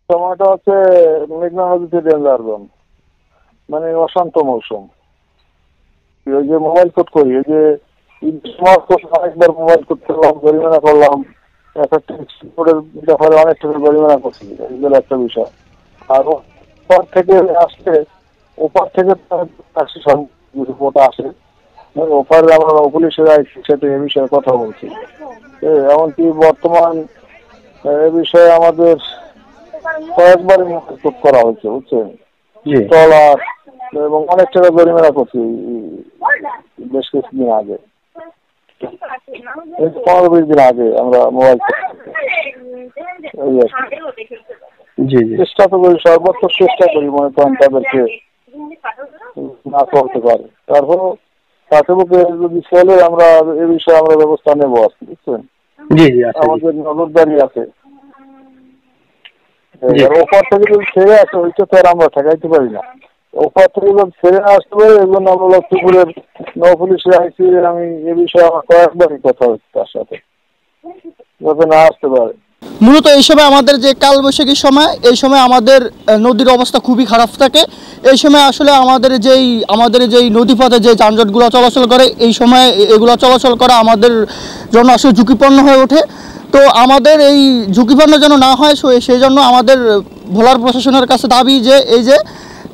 সময়টা হচ্ছে মেঘনা নদীতে ডেঞ্জার জোন, মানে অশান্ত মৌসুম। ওই যে মোবাইল কোড করি, ওই যে অনেকবার মোবাইল কোড করলাম, জরিমানা করলাম, ব্যাপারে অনেক টাকা জরিমানা করছি, এগুলো একটা বিষয়। আর ওপার থেকে আসলে ওপার থেকে ওটা আসে, ওপারে আমরা পুলিশের সাথে এ বিষয়ে কথা বলছি। এমনকি বর্তমান এ বিষয়ে আমাদের কয়েকবার কোড করা হয়েছে, বুঝছেন, ট্রলার এবং অনেক টাকা জরিমানা করছি বেশ কিছুদিন আগে, 15-20 দিন আগে আমরা মোবাইল চেষ্টা তো করি, সর্বোচ্চ চেষ্টা করি মনে করেন তাদেরকে না করতে পারে। তারপর তাকে যদি চলে আমরা এ বিষয়ে আমরা ব্যবস্থা নেবো আর কি, বুঝছেন। আমাদের নজরদারি আছে। ওপর থেকে যদি ছেড়ে আসে ওইটা তো আর আমরা ঠেকাইতে পারি না। ওপর থেকে যদি ছেড়ে আসতে পারে, এই জন্য আমরা লক্ষ্মীপুরের নৌ পুলিশে আইসি, আমি এ বিষয়ে আমার কয়েকবারই কথা হচ্ছে তার সাথে, যাতে না আসতে পারে। মূলত এই সময় আমাদের যে কালবৈশাখীর সময়, এই সময় আমাদের নদীর অবস্থা খুবই খারাপ থাকে। এই সময় আসলে আমাদের যেই নদীপথে যে যানজটগুলো চলাচল করে, এই সময় এগুলো চলাচল করা আমাদের জন্য আসলে ঝুঁকিপূর্ণ হয়ে ওঠে। তো আমাদের এই ঝুঁকিপূর্ণ যেন না হয়, সেই জন্য আমাদের ভোলার প্রশাসনের কাছে দাবি যে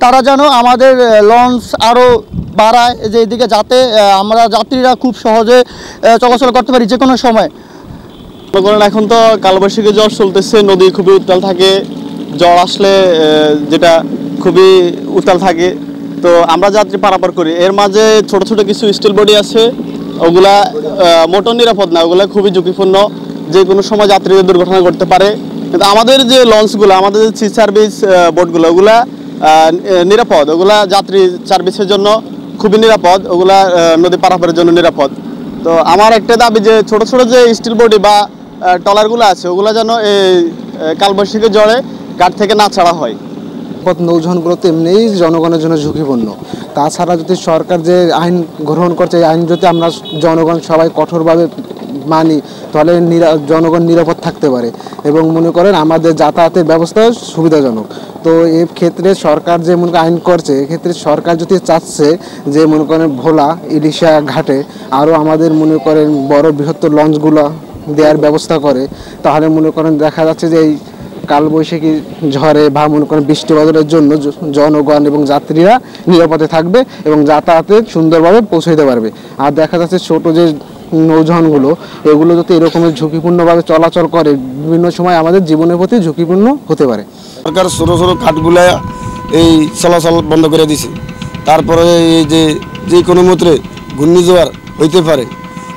তারা যেন আমাদের লঞ্চ আরও বাড়ায়, যে এদিকে যাতে আমরা যাত্রীরা খুব সহজে চলাচল করতে পারি যে কোনো সময়। এখন তো কালবৈশাখী ঝড় চলতেছে, নদী খুবই উত্তাল থাকে, ঝড় আসলে যেটা খুবই উত্তাল থাকে। তো আমরা যাত্রী পারাপার করি, এর মাঝে ছোট ছোট কিছু স্টিল বডি আছে, ওগুলা মোটর নিরাপদ না, ওগুলা খুবই ঝুঁকিপূর্ণ, যে কোনো সময় যাত্রীদের দুর্ঘটনা ঘটতে পারে। কিন্তু আমাদের যে লঞ্চগুলো, আমাদের যে সি সার্ভিস বোটগুলো, ওগুলা নিরাপদ, ওগুলা যাত্রী সার্ভিসের জন্য খুবই নিরাপদ, ওগুলা নদী পারাপারের জন্য নিরাপদ। তো আমার একটা দাবি যে ছোট ছোট যে স্টিল বডি বা ট্রলারগুলো আছে, ওগুলো যেন এই কালবৈশাখী ঝড়ে ঘাট থেকে না ছাড়া হয়। নৌযানগুলো তো এমনিই জনগণের জন্য ঝুঁকিপূর্ণ। তাছাড়া যদি সরকার যে আইন গ্রহণ করছে, এই আইন যদি আমরা জনগণ সবাই কঠোরভাবে মানি, তাহলে জনগণ নিরাপদ থাকতে পারে এবং মনে করেন আমাদের যাতায়াতের ব্যবস্থা সুবিধাজনক। তো এই ক্ষেত্রে সরকার যে মনে আইন করছে, এক্ষেত্রে সরকার যদি চাচ্ছে যে মনে করেন ভোলা ইলিশা ঘাটে আরও আমাদের মনে করেন বড় বৃহত্তর লঞ্চগুলো দেওয়ার ব্যবস্থা করে, তাহলে মনে করেন দেখা যাচ্ছে যে এই কালবৈশাখী ঝড়ে বা মনে করেন বৃষ্টি বাদলের জন্য জনগণ এবং যাত্রীরা নিরাপদে থাকবে এবং যাতায়াতে সুন্দরভাবে পৌঁছে দিতে পারবে। আর দেখা যাচ্ছে ছোটো যে নৌযানগুলো, এগুলো যদি এরকমের ঝুঁকিপূর্ণভাবে চলাচল করে, বিভিন্ন সময় আমাদের জীবনের প্রতি ঝুঁকিপূর্ণ হতে পারে। সরকার ছোটো ছোটো কাঠগুলা এই চলাচল বন্ধ করে দিছে। তারপরে এই যে কোনো মতে ঘূর্ণিঝড় হইতে পারে,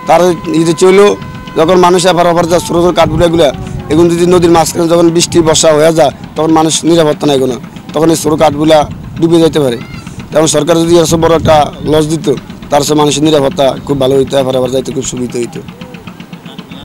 তার এই যে চলেও যখন মানুষ এবার যায় ছোটো ছোটো কাঠগুলাগুলা, এগুলো যদি নদীর মাঝখানে যখন বৃষ্টি বর্ষা হয়ে যায়, তখন মানুষ নিরাপত্তা নাই কোনো, তখন এই ছোটো কাঠগুলা ডুবে যেতে পারে। তেমন সরকার যদি এত বড় একটা লস দিত, তার সে মানুষের নিরাপত্তা খুব ভালো হইতো, এবার যাইতে খুব সুবিধা হইতো।